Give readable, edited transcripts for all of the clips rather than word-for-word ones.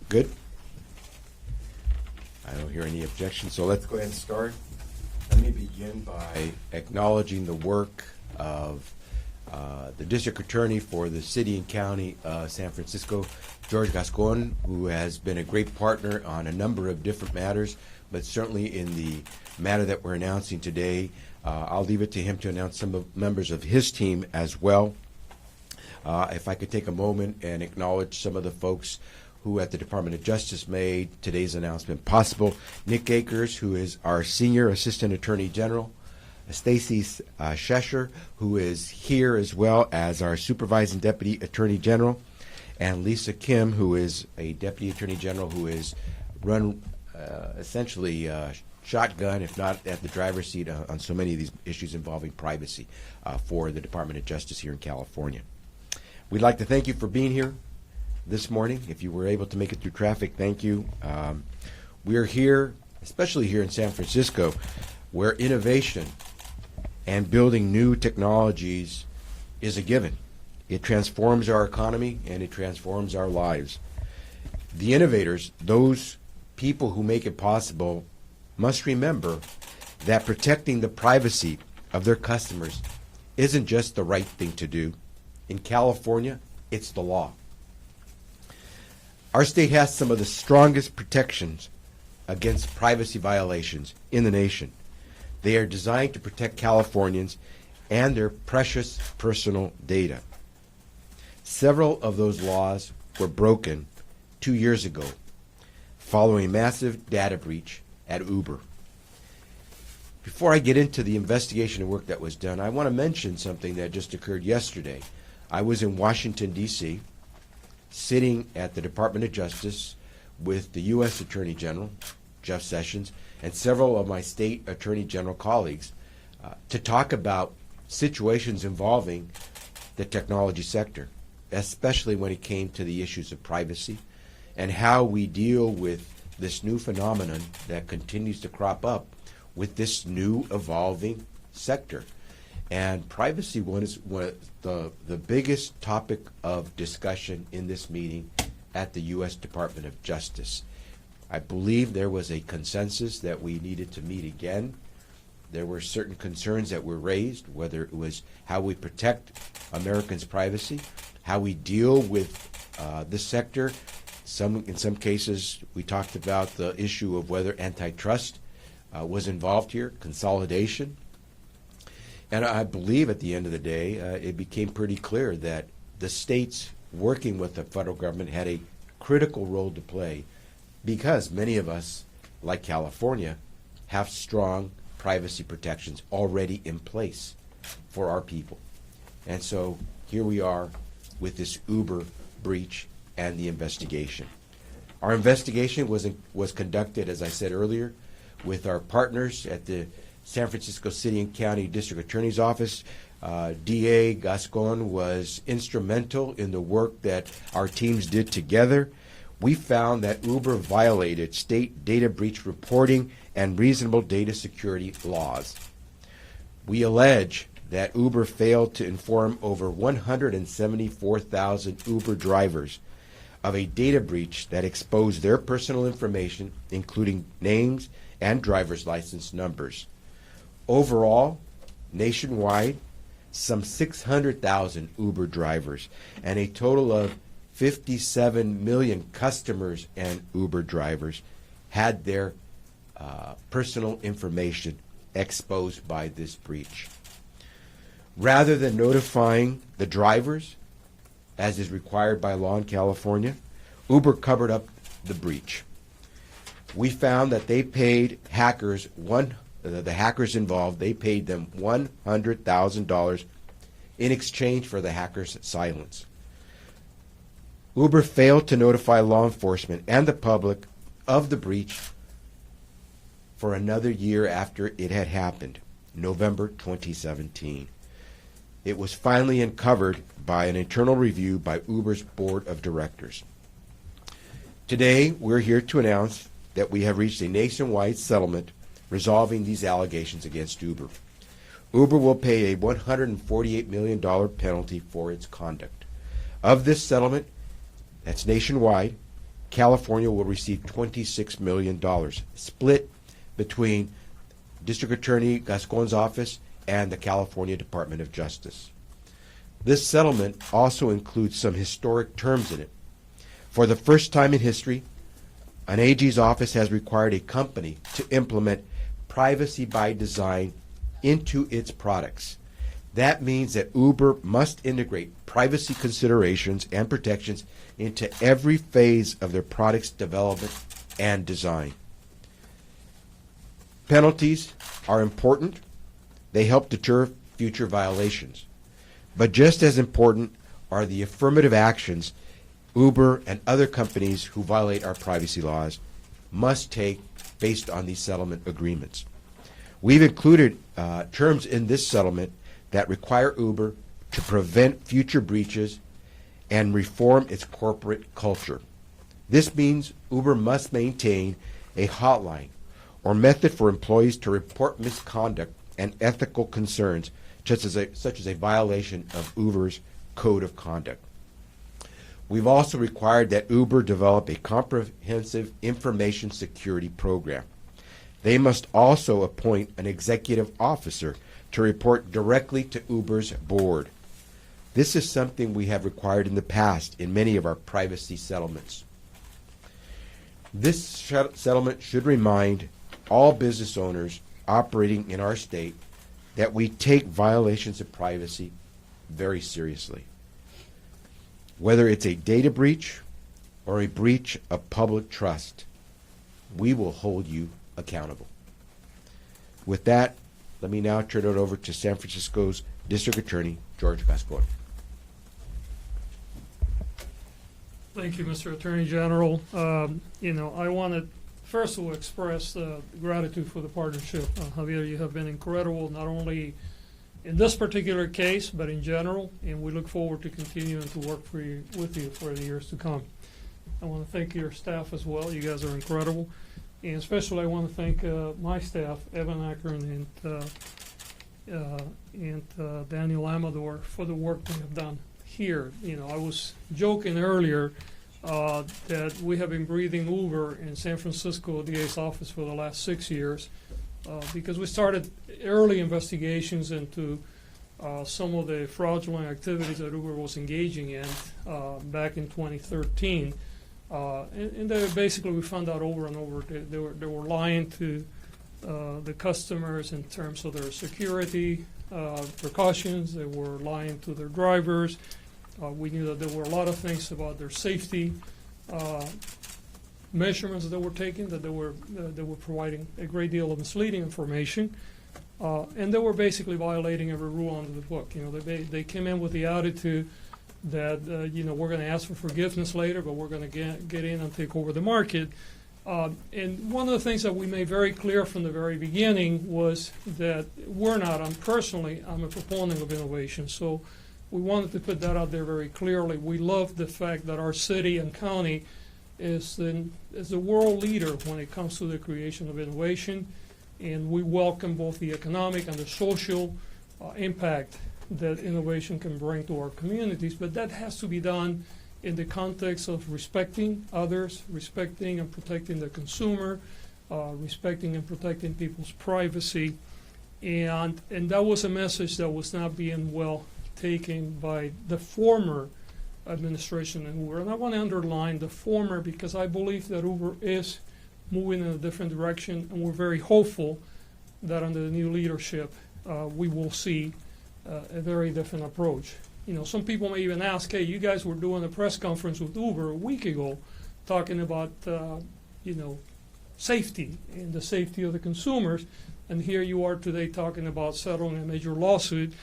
Good? I don't hear any objections, so let's go ahead and start. Let me begin by acknowledging the work of the District Attorney for the City and County of San Francisco, George Gascon, who has been a great partner on a number of different matters, but certainly in the matter that we're announcing today, I'll leave it to him to announce some members of his team as well. If I could take a moment and acknowledge some of the folks who at the Department of Justice made today's announcement possible. Nick Akers, who is our Senior Assistant Attorney General. Stacy Shesher, who is here as well as our Supervising Deputy Attorney General. And Lisa Kim, who is a Deputy Attorney General who is run essentially shotgun, if not at the driver's seat, on so many of these issues involving privacy for the Department of Justice here in California. We'd like to thank you for being here this morning. If you were able to make it through traffic, thank you. We are here, especially here in San Francisco, where innovation and building new technologies is a given. It transforms our economy and it transforms our lives. The innovators, those people who make it possible, must remember that protecting the privacy of their customers isn't just the right thing to do. In California, it's the law. Our state has some of the strongest protections against privacy violations in the nation. They are designed to protect Californians and their precious personal data. Several of those laws were broken 2 years ago following a massive data breach at Uber. Before I get into the investigation and work that was done, I want to mention something that just occurred yesterday. I was in Washington, D.C., sitting at the Department of Justice with the U.S. Attorney General, Jeff Sessions, and several of my state Attorney General colleagues to talk about situations involving the technology sector, especially when it came to the issues of privacy and how we deal with this new phenomenon that continues to crop up with this new evolving sector. And privacy was the biggest topic of discussion in this meeting at the U.S. Department of Justice. I believe there was a consensus that we needed to meet again. There were certain concerns that were raised, whether it was how we protect Americans' privacy, how we deal with this sector. In some cases, we talked about the issue of whether antitrust was involved here, consolidation. And I believe at the end of the day, it became pretty clear that the states working with the federal government had a critical role to play because many of us, like California, have strong privacy protections already in place for our people. And so here we are with this Uber breach and the investigation. Our investigation was conducted, as I said earlier, with our partners at the San Francisco City and County District Attorney's Office. DA Gascon was instrumental in the work that our teams did together. We found that Uber violated state data breach reporting and reasonable data security laws. We allege that Uber failed to inform over 174,000 Uber drivers of a data breach that exposed their personal information, including names and driver's license numbers. Overall, nationwide, some 600,000 Uber drivers and a total of 57 million customers and Uber drivers had their personal information exposed by this breach. Rather than notifying the drivers, as is required by law in California, Uber covered up the breach. We found that they paid hackers the hackers involved, they paid them $100,000 in exchange for the hackers' silence. Uber failed to notify law enforcement and the public of the breach for another year after it had happened, November 2017. It was finally uncovered by an internal review by Uber's board of directors. Today, we're here to announce that we have reached a nationwide settlement resolving these allegations against Uber. Uber will pay a $148 million penalty for its conduct. Of this settlement, that's nationwide, California will receive $26 million, split between District Attorney Gascon's office and the California Department of Justice. This settlement also includes some historic terms in it. For the first time in history, an AG's office has required a company to implement privacy by design into its products. That means that Uber must integrate privacy considerations and protections into every phase of their product's development and design. Penalties are important. They help deter future violations. But just as important are the affirmative actions Uber and other companies who violate our privacy laws must take based on these settlement agreements. We've included terms in this settlement that require Uber to prevent future breaches and reform its corporate culture. This means Uber must maintain a hotline or method for employees to report misconduct and ethical concerns, such as a violation of Uber's code of conduct. We've also required that Uber develop a comprehensive information security program. They must also appoint an executive officer to report directly to Uber's board. This is something we have required in the past in many of our privacy settlements. This settlement should remind all business owners operating in our state that we take violations of privacy very seriously. Whether it's a data breach or a breach of public trust, we will hold you accountable. With that, let me now turn it over to San Francisco's District Attorney, George Gascon. Thank you, Mr. Attorney General. I want to first of all express gratitude for the partnership. Javier, you have been incredible, not only in this particular case, but in general, and we look forward to continuing to work with you for the years to come. I want to thank your staff as well. You guys are incredible. And especially I want to thank my staff, Evan Akron and Daniel Amador, for the work they have done here. I was joking earlier that we have been breathing Uber in San Francisco DA's office for the last 6 years because we started early investigations into some of the fraudulent activities that Uber was engaging in back in 2013. And basically we found out over and over they were lying to the customers in terms of their security precautions. They were lying to their drivers. We knew that there were a lot of things about their safety measurements that they were taking, that they were providing a great deal of misleading information, and they were basically violating every rule under the book. They came in with the attitude that we're going to ask for forgiveness later, but we're going to get in and take over the market. And one of the things that we made very clear from the very beginning was that I'm a proponent of innovation. So we wanted to put that out there very clearly. We love the fact that our city and county is the world leader when it comes to the creation of innovation, and we welcome both the economic and the social impact that innovation can bring to our communities. But that has to be done in the context of respecting others, respecting and protecting the consumer, respecting and protecting people's privacy. And that was a message that was not being well taken by the former administration in Uber. And I want to underline the former because I believe that Uber is moving in a different direction, and we're very hopeful that under the new leadership we will see a very different approach. Some people may even ask, hey, you guys were doing a press conference with Uber a week ago talking about, safety and the safety of the consumers, and here you are today talking about settling a major lawsuit.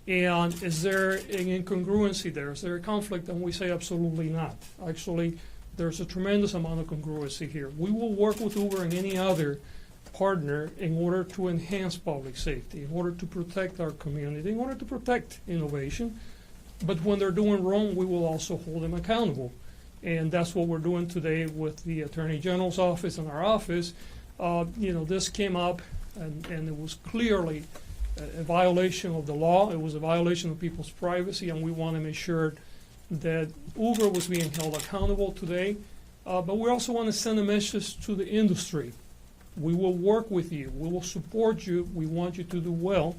And is there an incongruency there? Is there a conflict? And we say absolutely not. Actually, there's a tremendous amount of congruency here. We will work with Uber and any other partner in order to enhance public safety, in order to protect our community, in order to protect innovation. But when they're doing wrong, we will also hold them accountable. And that's what we're doing today with the Attorney General's office and our office. This came up, and it was clearly a violation of the law. It was a violation of people's privacy, and we want to make sure that Uber was being held accountable today, But we also want to send a message to the industry. We will work with you. We will support you. We want you to do well.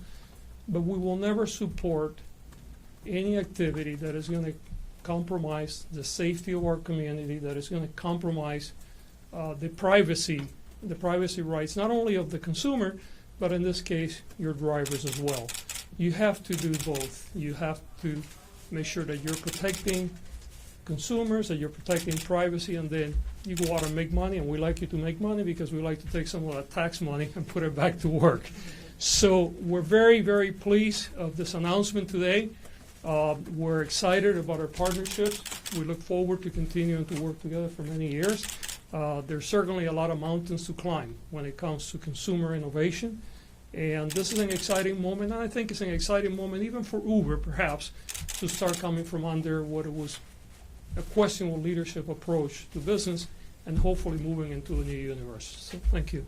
But we will never support any activity that is going to compromise the safety of our community, that is going to compromise the privacy rights, not only of the consumer, but in this case, your drivers as well. You have to do both. You have to make sure that you're protecting consumers, that you're protecting privacy, and then you go out and make money, and we like you to make money because we like to take some of that tax money and put it back to work. So we're very, very pleased of this announcement today. We're excited about our partnerships. We look forward to continuing to work together for many years. There's certainly a lot of mountains to climb when it comes to consumer innovation. And this is an exciting moment, and I think it's an exciting moment even for Uber, perhaps, to start coming from under what it was a questionable leadership approach to business and hopefully moving into a new universe. So thank you.